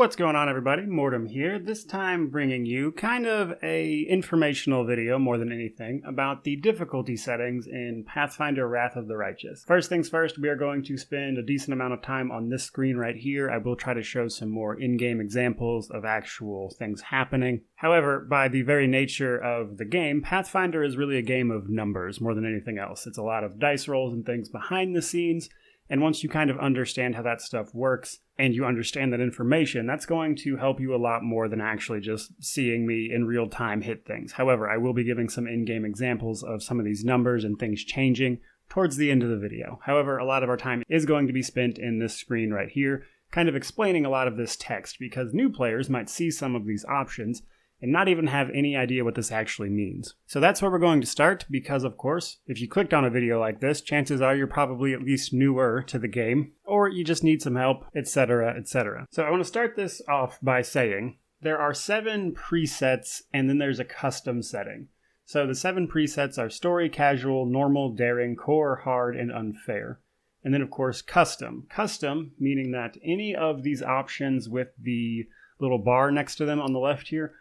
What's going on, everybody? Mortem here, this time bringing you kind of a informational video more than anything about the difficulty settings in Pathfinder Wrath of the Righteous. First things first, we are going to spend a decent amount of time on this screen right here. I will try to show some more in-game examples of actual things happening. However, by the very nature of the game, Pathfinder is really a game of numbers more than anything else. It's a lot of dice rolls and things behind the scenes. And once you kind of understand how that stuff works, and you understand that information, that's going to help you a lot more than actually just seeing me in real time hit things. However, I will be giving some in-game examples of some of these numbers and things changing towards the end of the video. However, a lot of our time is going to be spent in this screen right here, kind of explaining a lot of this text, because new players might see some of these options and not even have any idea what this actually means. So that's where we're going to start, because of course, if you clicked on a video like this, chances are you're probably at least newer to the game, or you just need some help, etc., etc. So I want to start this off by saying there are 7 presets, and then there's a custom setting. So the 7 presets are story, casual, normal, daring, core, hard, and unfair. And then of course custom. Custom meaning that any of these options with the little bar next to them on the left here,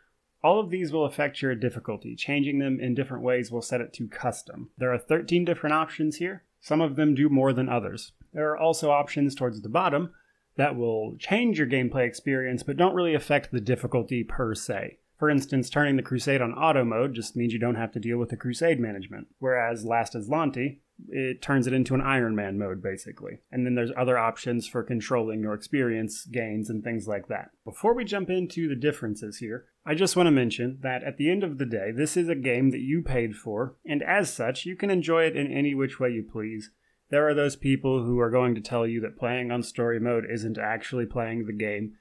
all of these will affect your difficulty. Changing them in different ways will set it to custom. There are 13 different options here. Some of them do more than others. There are also options towards the bottom that will change your gameplay experience but don't really affect the difficulty per se. For instance, turning the Crusade on auto mode just means you don't have to deal with the Crusade management, whereas Last Aslanti, it turns it into an Iron Man mode, basically. And then there's other options for controlling your experience gains and things like that. Before we jump into the differences here, I just want to mention that at the end of the day, this is a game that you paid for, and as such, you can enjoy it in any which way you please. There are those people who are going to tell you that playing on story mode isn't actually playing the game,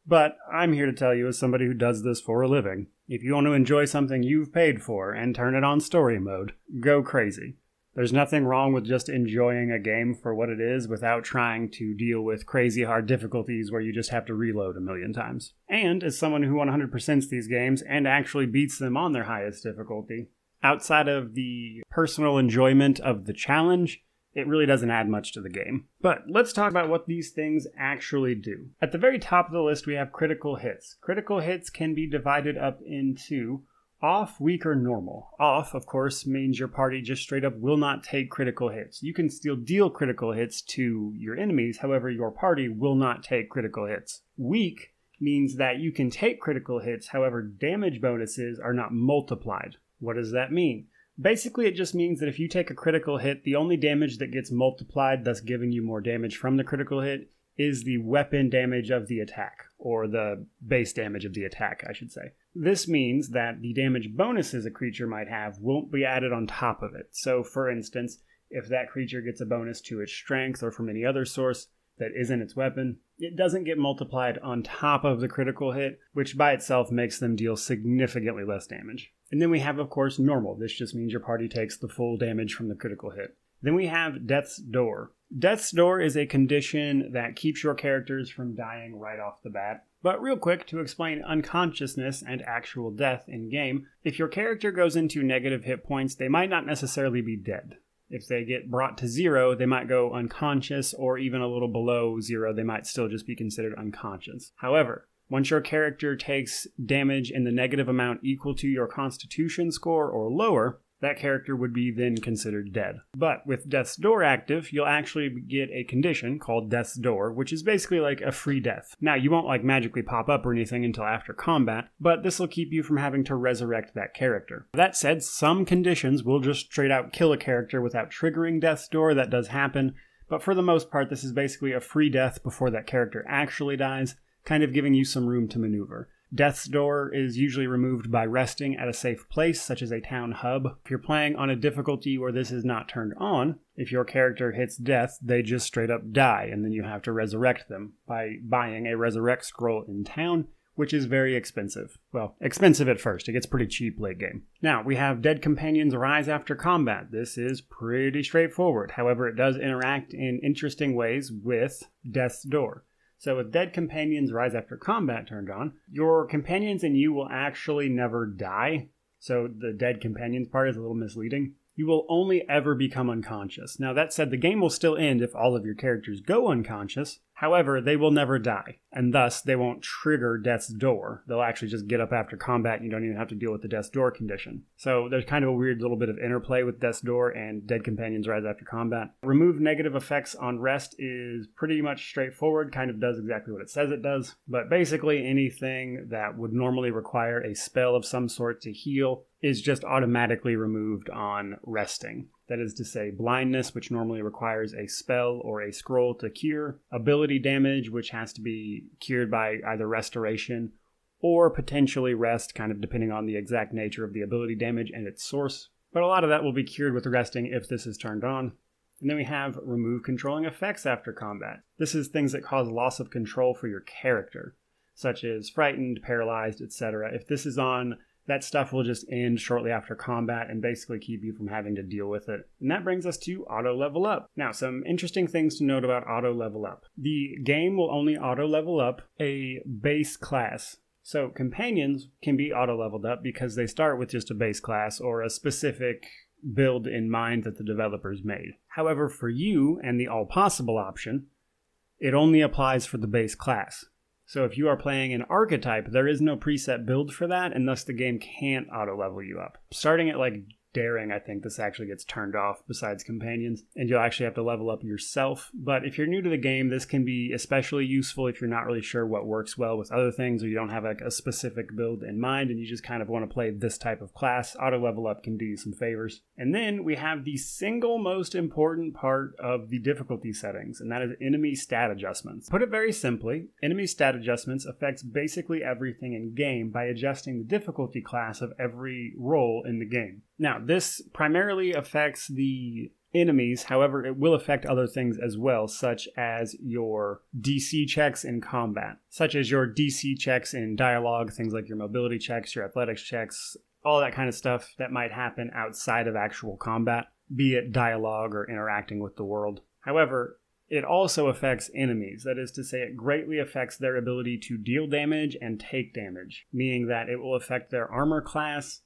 but I'm here to tell you as somebody who does this for a living, if you want to enjoy something you've paid for and turn it on story mode, go crazy. There's nothing wrong with just enjoying a game for what it is without trying to deal with crazy hard difficulties where you just have to reload a million times. And as someone who 100%s these games and actually beats them on their highest difficulty, outside of the personal enjoyment of the challenge, it really doesn't add much to the game. But let's talk about what these things actually do. At the very top of the list, we have critical hits. Critical hits can be divided up into off, weak, or normal. Off, of course, means your party just straight up will not take critical hits. You can still deal critical hits to your enemies, however, your party will not take critical hits. Weak means that you can take critical hits, however, damage bonuses are not multiplied. What does that mean? Basically, it just means that if you take a critical hit, the only damage that gets multiplied, thus giving you more damage from the critical hit, is the weapon damage of the attack, or the base damage of the attack, I should say. This means that the damage bonuses a creature might have won't be added on top of it. So, for instance, if that creature gets a bonus to its strength or from any other source that isn't its weapon, it doesn't get multiplied on top of the critical hit, which by itself makes them deal significantly less damage. And then we have, of course, normal. This just means your party takes the full damage from the critical hit. Then we have Death's Door. Death's Door is a condition that keeps your characters from dying right off the bat. But real quick, to explain unconsciousness and actual death in-game, if your character goes into negative hit points, they might not necessarily be dead. If they get brought to 0, they might go unconscious, or even a little below 0, they might still just be considered unconscious. However, once your character takes damage in the negative amount equal to your Constitution score or lower, that character would be then considered dead. But with Death's Door active, you'll actually get a condition called Death's Door, which is basically like a free death. Now, you won't magically pop up or anything until after combat, but this will keep you from having to resurrect that character. That said, some conditions will just straight out kill a character without triggering Death's Door. That does happen, but for the most part, this is basically a free death before that character actually dies, kind of giving you some room to maneuver. Death's Door is usually removed by resting at a safe place, such as a town hub. If you're playing on a difficulty where this is not turned on, if your character hits death, they just straight up die, and then you have to resurrect them by buying a resurrect scroll in town, which is very expensive. Well, expensive at first. It gets pretty cheap late game. Now, we have Dead Companions rise after combat. This is pretty straightforward. However, it does interact in interesting ways with Death's Door. So with Dead Companions rise after combat turned on, your companions and you will actually never die. So the Dead Companions part is a little misleading. You will only ever become unconscious. Now that said, the game will still end if all of your characters go unconscious. However, they will never die, and thus they won't trigger death's door. They'll actually just get up after combat and you don't even have to deal with the death's door condition. So there's kind of a weird little bit of interplay with death's door and dead companions rise after combat. Remove negative effects on rest is pretty much straightforward, kind of does exactly what it says it does, but basically anything that would normally require a spell of some sort to heal is just automatically removed on resting. That is to say, blindness, which normally requires a spell or a scroll to cure, ability damage, which has to be cured by either restoration or potentially rest, kind of depending on the exact nature of the ability damage and its source. But a lot of that will be cured with resting if this is turned on. And then we have remove controlling effects after combat. This is things that cause loss of control for your character, such as frightened, paralyzed, etc. If this is on, that stuff will just end shortly after combat and basically keep you from having to deal with it. And that brings us to auto level up. Now, some interesting things to note about auto level up. The game will only auto level up a base class. So companions can be auto leveled up because they start with just a base class or a specific build in mind that the developers made. However, for you and the all possible option, it only applies for the base class. So if you are playing an archetype, there is no preset build for that, and thus the game can't auto-level you up. Starting at like daring, I think this actually gets turned off besides companions, and you'll actually have to level up yourself. But if you're new to the game, this can be especially useful if you're not really sure what works well with other things, or you don't have like a specific build in mind and you just kind of want to play this type of class. Auto level up can do you some favors. And then we have the single most important part of the difficulty settings, and that is enemy stat adjustments. Put it very simply, enemy stat adjustments affects basically everything in game by adjusting the difficulty class of every role in the game. Now, this primarily affects the enemies, however, it will affect other things as well, such as your DC checks in combat, such as your DC checks in dialogue, things like your mobility checks, your athletics checks, all that kind of stuff that might happen outside of actual combat, be it dialogue or interacting with the world. However, it also affects enemies. That is to say, it greatly affects their ability to deal damage and take damage, meaning that it will affect their armor class,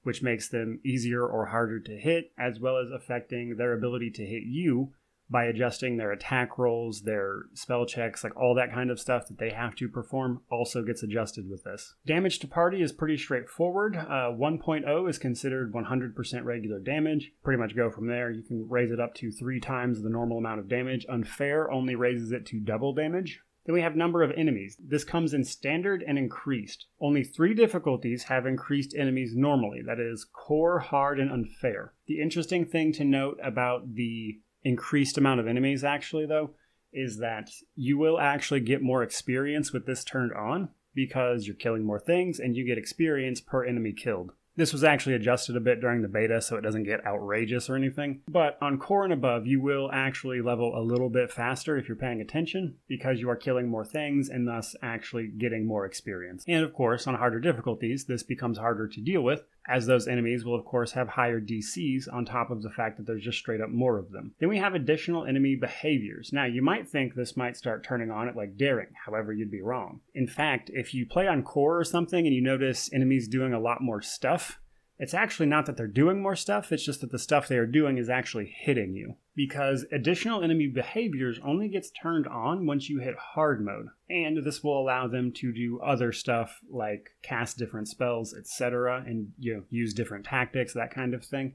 which makes them easier or harder to hit, as well as affecting their ability to hit you by adjusting their attack rolls, their spell checks, like all that kind of stuff that they have to perform also gets adjusted with this. Damage to party is pretty straightforward. 1.0 is considered 100% regular damage. Pretty much go from there. You can raise it up to 3 times the normal amount of damage. Unfair only raises it to double damage. Then we have number of enemies. This comes in standard and increased. Only 3 difficulties have increased enemies normally. That is core, hard, and unfair. The interesting thing to note about the increased amount of enemies actually though is that you will actually get more experience with this turned on because you're killing more things and you get experience per enemy killed. This was actually adjusted a bit during the beta so it doesn't get outrageous or anything, but on core and above you will actually level a little bit faster if you're paying attention because you are killing more things and thus actually getting more experience. And of course on harder difficulties this becomes harder to deal with, as those enemies will of course have higher DCs on top of the fact that there's just straight up more of them. Then we have additional enemy behaviors. Now you might think this might start turning on at like daring, however you'd be wrong. In fact, if you play on core or something and you notice enemies doing a lot more stuff, it's actually not that they're doing more stuff, it's just that the stuff they are doing is actually hitting you. Because additional enemy behaviors only gets turned on once you hit hard mode. And this will allow them to do other stuff like cast different spells, etc. and use different tactics, that kind of thing.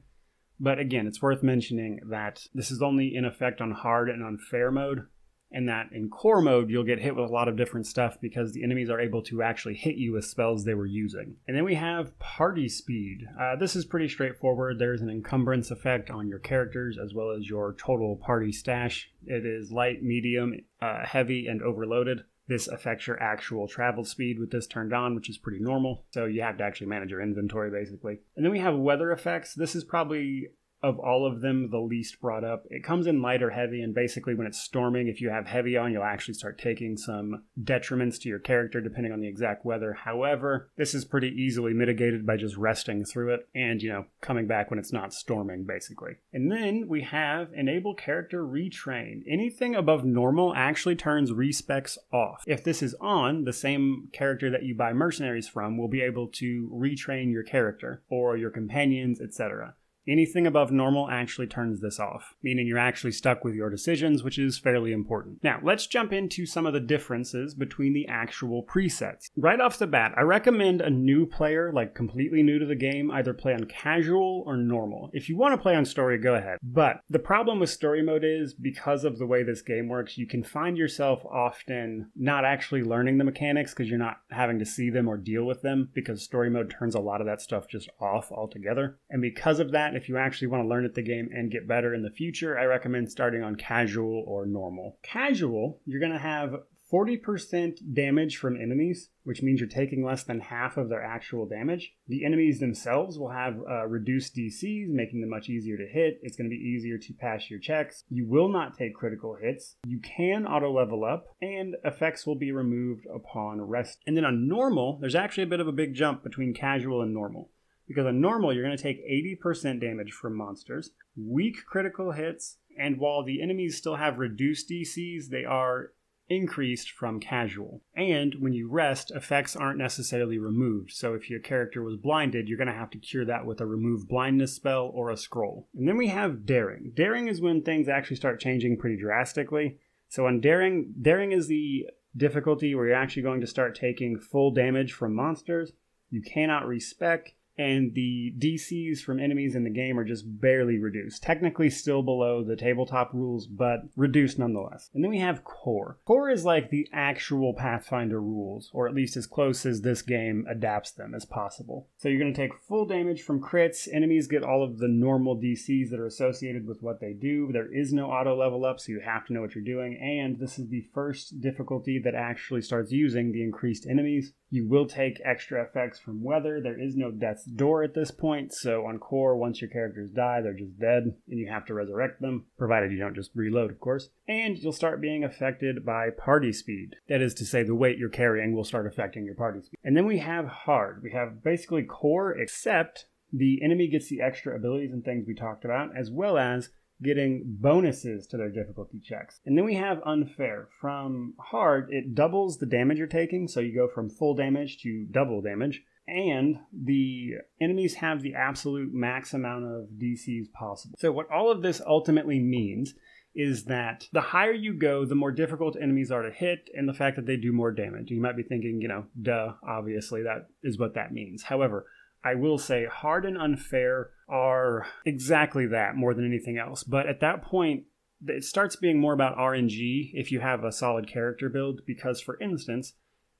But again, it's worth mentioning that this is only in effect on hard and unfair mode. And that in core mode, you'll get hit with a lot of different stuff because the enemies are able to actually hit you with spells they were using. And then we have party speed. This is pretty straightforward. There's an encumbrance effect on your characters as well as your total party stash. It is light, medium, heavy, and overloaded. This affects your actual travel speed with this turned on, which is pretty normal. So you have to actually manage your inventory, basically. And then we have weather effects. This is probably, of all of them, the least brought up. It comes in light or heavy, and basically when it's storming, if you have heavy on, you'll actually start taking some detriments to your character depending on the exact weather. However, this is pretty easily mitigated by just resting through it and, coming back when it's not storming, basically. And then we have enable character retrain. Anything above normal actually turns respecs off. If this is on, the same character that you buy mercenaries from will be able to retrain your character or your companions, etc. Anything above normal actually turns this off, meaning you're actually stuck with your decisions, which is fairly important. Now, let's jump into some of the differences between the actual presets. Right off the bat, I recommend a new player, like completely new to the game, either play on casual or normal. If you want to play on story, go ahead. But the problem with story mode is, because of the way this game works, you can find yourself often not actually learning the mechanics because you're not having to see them or deal with them, because story mode turns a lot of that stuff just off altogether. And because of that, if you actually want to learn at the game and get better in the future, I recommend starting on casual or normal. Casual, you're going to have 40% damage from enemies, which means you're taking less than half of their actual damage. The enemies themselves will have reduced DCs, making them much easier to hit. It's going to be easier to pass your checks. You will not take critical hits. You can auto-level up, and effects will be removed upon rest. And then on normal, there's actually a bit of a big jump between casual and normal. Because on normal, you're going to take 80% damage from monsters, weak critical hits, and while the enemies still have reduced DCs, they are increased from casual. And when you rest, effects aren't necessarily removed. So if your character was blinded, you're going to have to cure that with a remove blindness spell or a scroll. And then we have daring. Daring is when things actually start changing pretty drastically. So on daring is the difficulty where you're actually going to start taking full damage from monsters. You cannot respec, and the DCs from enemies in the game are just barely reduced. Technically still below the tabletop rules, but reduced nonetheless. And then we have core. Core is like the actual Pathfinder rules, or at least as close as this game adapts them as possible. So you're going to take full damage from crits. Enemies get all of the normal DCs that are associated with what they do. There is no auto level up, so you have to know what you're doing. And this is the first difficulty that actually starts using the increased enemies. You will take extra effects from weather. There is no death's door at this point, so on core, once your characters die, they're just dead, and you have to resurrect them, provided you don't just reload, of course. And you'll start being affected by party speed. That is to say, the weight you're carrying will start affecting your party speed. And then we have hard. We have basically core, except the enemy gets the extra abilities and things we talked about, as well as getting bonuses to their difficulty checks. And then we have unfair. From hard, it doubles the damage you're taking, so you go from full damage to double damage, and the enemies have the absolute max amount of DCs possible. So what all of this ultimately means is that the higher you go, the more difficult enemies are to hit, and the fact that they do more damage. You might be thinking, duh, obviously that is what that means. However, I will say hard and unfair are exactly that more than anything else. But at that point, it starts being more about RNG if you have a solid character build, because, for instance,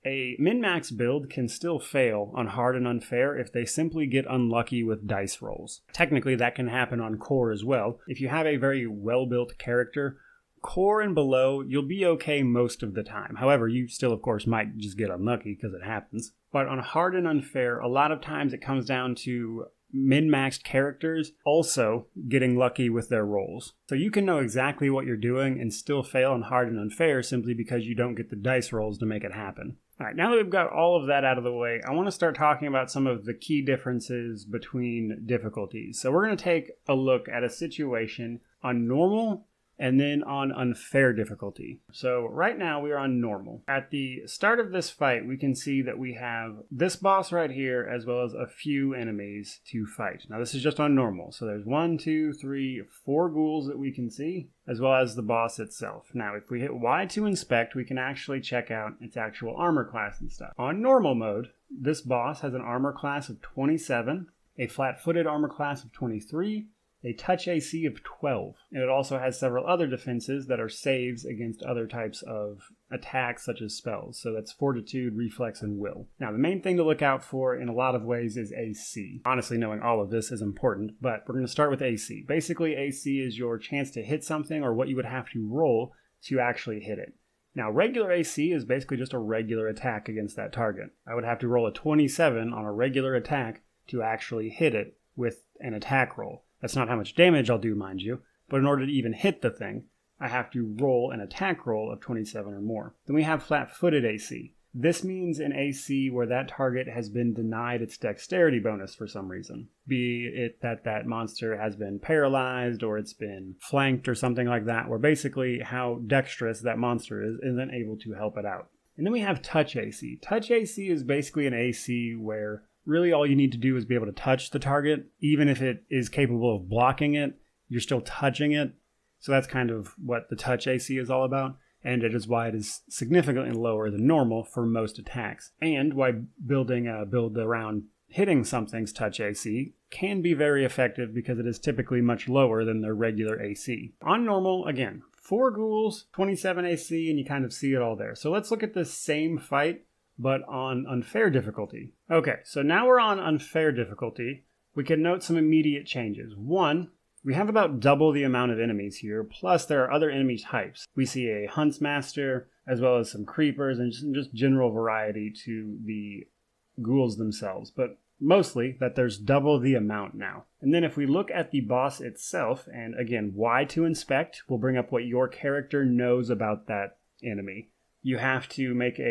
a min-max build can still fail on hard and unfair if they simply get unlucky with dice rolls. Technically, that can happen on core as well. If you have a very well-built character, core and below, you'll be okay most of the time. However, you still, of course, might just get unlucky because it happens. But on hard and unfair, a lot of times it comes down to min-maxed characters also getting lucky with their rolls. So you can know exactly what you're doing and still fail on hard and unfair simply because you don't get the dice rolls to make it happen. All right, now that we've got all of that out of the way, I want to start talking about some of the key differences between difficulties. So we're going to take a look at a situation on normal and then on unfair difficulty. So right now we are on normal. At the start of this fight, we can see that we have this boss right here as well as a few enemies to fight. Now this is just on normal. So there's 1, 2, 3, 4 ghouls that we can see, as well as the boss itself. Now if we hit Y to inspect, we can actually check out its actual armor class and stuff. On normal mode, this boss has an armor class of 27, a flat-footed armor class of 23, a touch AC of 12, and it also has several other defenses that are saves against other types of attacks such as spells. So that's fortitude, reflex, and will. Now the main thing to look out for in a lot of ways is AC. Honestly, knowing all of this is important, but we're going to start with AC. Basically, AC is your chance to hit something or what you would have to roll to actually hit it. Now, regular AC is basically just a regular attack against that target. I would have to roll a 27 on a regular attack to actually hit it with an attack roll. That's not how much damage I'll do, mind you, but in order to even hit the thing, I have to roll an attack roll of 27 or more. Then we have flat-footed AC. This means an AC where that target has been denied its dexterity bonus for some reason. Be it that monster has been paralyzed or it's been flanked or something like that, where basically how dexterous that monster is isn't able to help it out. And then we have touch AC. Touch AC is basically an AC where really all you need to do is be able to touch the target. Even if it is capable of blocking it, you're still touching it. So that's kind of what the touch AC is all about, and it is why it is significantly lower than normal for most attacks, and why building a build around hitting something's touch AC can be very effective because it is typically much lower than their regular AC. On normal, again, 4 ghouls, 27 AC, and you kind of see it all there. So let's look at this same fight, but on unfair difficulty. Okay, so now we're on unfair difficulty. We can note some immediate changes. One, we have about double the amount of enemies here, plus there are other enemy types. We see a Huntsmaster, as well as some creepers, and just general variety to the ghouls themselves, but mostly that there's double the amount now. And then if we look at the boss itself, and again, Y to inspect will bring up what your character knows about that enemy. You have to make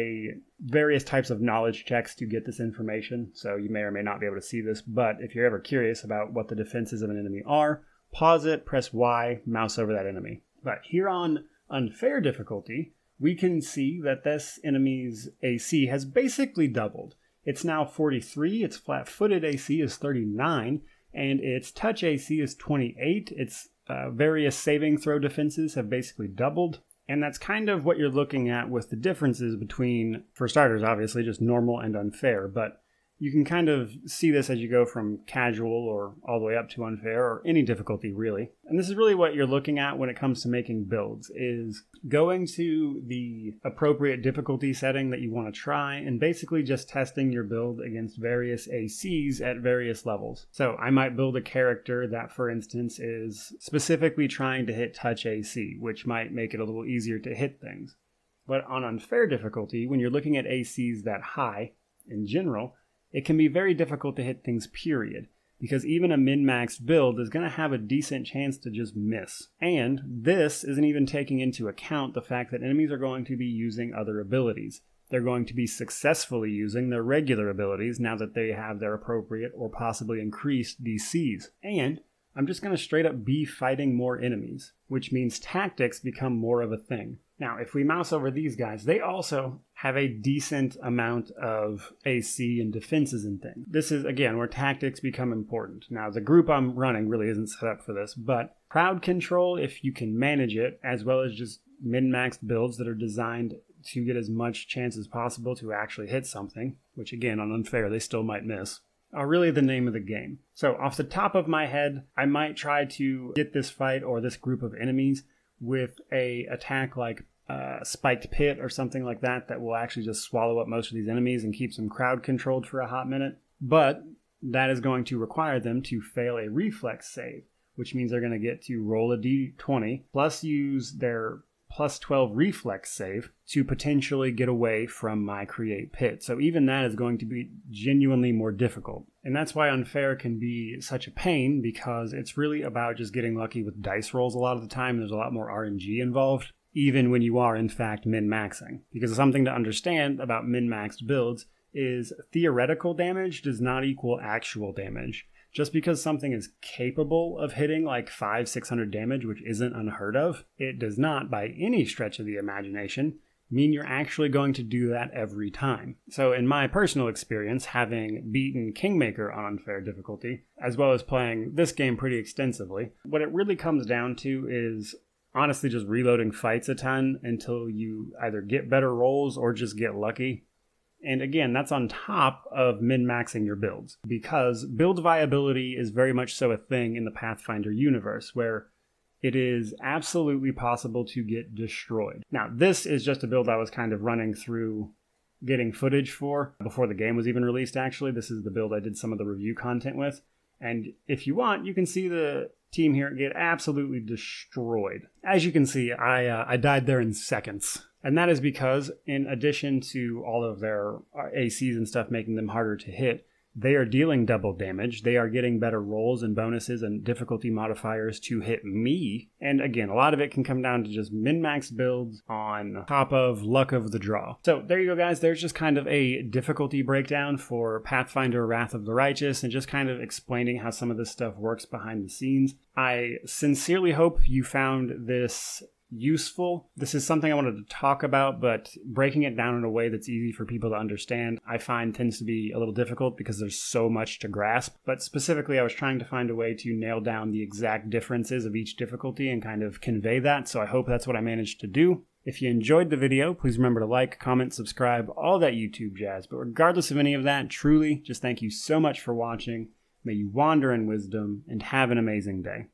various types of knowledge checks to get this information, so you may or may not be able to see this, but if you're ever curious about what the defenses of an enemy are, pause it, press Y, mouse over that enemy. But here on unfair difficulty, we can see that this enemy's AC has basically doubled. It's now 43, its flat-footed AC is 39, and its touch AC is 28. Its various saving throw defenses have basically doubled. And that's kind of what you're looking at with the differences between, for starters, obviously, just normal and unfair, but you can kind of see this as you go from casual or all the way up to unfair or any difficulty really. And this is really what you're looking at when it comes to making builds, is going to the appropriate difficulty setting that you want to try and basically just testing your build against various ACs at various levels. So I might build a character that, for instance, is specifically trying to hit touch AC, which might make it a little easier to hit things. But on unfair difficulty, when you're looking at ACs that high in general, it can be very difficult to hit things, period, because even a min-maxed build is going to have a decent chance to just miss. And this isn't even taking into account the fact that enemies are going to be using other abilities. They're going to be successfully using their regular abilities now that they have their appropriate or possibly increased DCs. And I'm just going to straight up be fighting more enemies, which means tactics become more of a thing. Now, if we mouse over these guys, they also have a decent amount of AC and defenses and things. This is, again, where tactics become important. Now, the group I'm running really isn't set up for this, but crowd control, if you can manage it, as well as just min-maxed builds that are designed to get as much chance as possible to actually hit something, which again, on unfair, they still might miss, are really the name of the game. So off the top of my head, I might try to get this fight or this group of enemies with a attack like Spiked Pit or something like that will actually just swallow up most of these enemies and keeps them crowd controlled for a hot minute. But that is going to require them to fail a reflex save, which means they're going to get to roll a d20 plus use their plus 12 reflex save to potentially get away from my create pit. So even that is going to be genuinely more difficult. And that's why unfair can be such a pain, because it's really about just getting lucky with dice rolls a lot of the time. There's a lot more RNG involved, even when you are in fact min-maxing. Because something to understand about min-maxed builds is theoretical damage does not equal actual damage. Just because something is capable of hitting like 500-600 damage, which isn't unheard of, it does not, by any stretch of the imagination, mean you're actually going to do that every time. So in my personal experience, having beaten Kingmaker on unfair difficulty, as well as playing this game pretty extensively, what it really comes down to is honestly just reloading fights a ton until you either get better rolls or just get lucky. And again, that's on top of min-maxing your builds, because build viability is very much so a thing in the Pathfinder universe, where it is absolutely possible to get destroyed. Now, this is just a build I was kind of running through getting footage for before the game was even released, actually. This is the build I did some of the review content with. And if you want, you can see the team here get absolutely destroyed. As you can see, I died there in seconds. And that is because, in addition to all of their ACs and stuff making them harder to hit, they are dealing double damage. They are getting better rolls and bonuses and difficulty modifiers to hit me. And again, a lot of it can come down to just min-max builds on top of luck of the draw. So there you go, guys. There's just kind of a difficulty breakdown for Pathfinder Wrath of the Righteous and just kind of explaining how some of this stuff works behind the scenes. I sincerely hope you found this useful. This is something I wanted to talk about, but breaking it down in a way that's easy for people to understand, I find tends to be a little difficult because there's so much to grasp. But specifically, I was trying to find a way to nail down the exact differences of each difficulty and kind of convey that, so I hope that's what I managed to do. If you enjoyed the video, please remember to like, comment, subscribe, all that YouTube jazz. But regardless of any of that, truly, just thank you so much for watching. May you wander in wisdom and have an amazing day.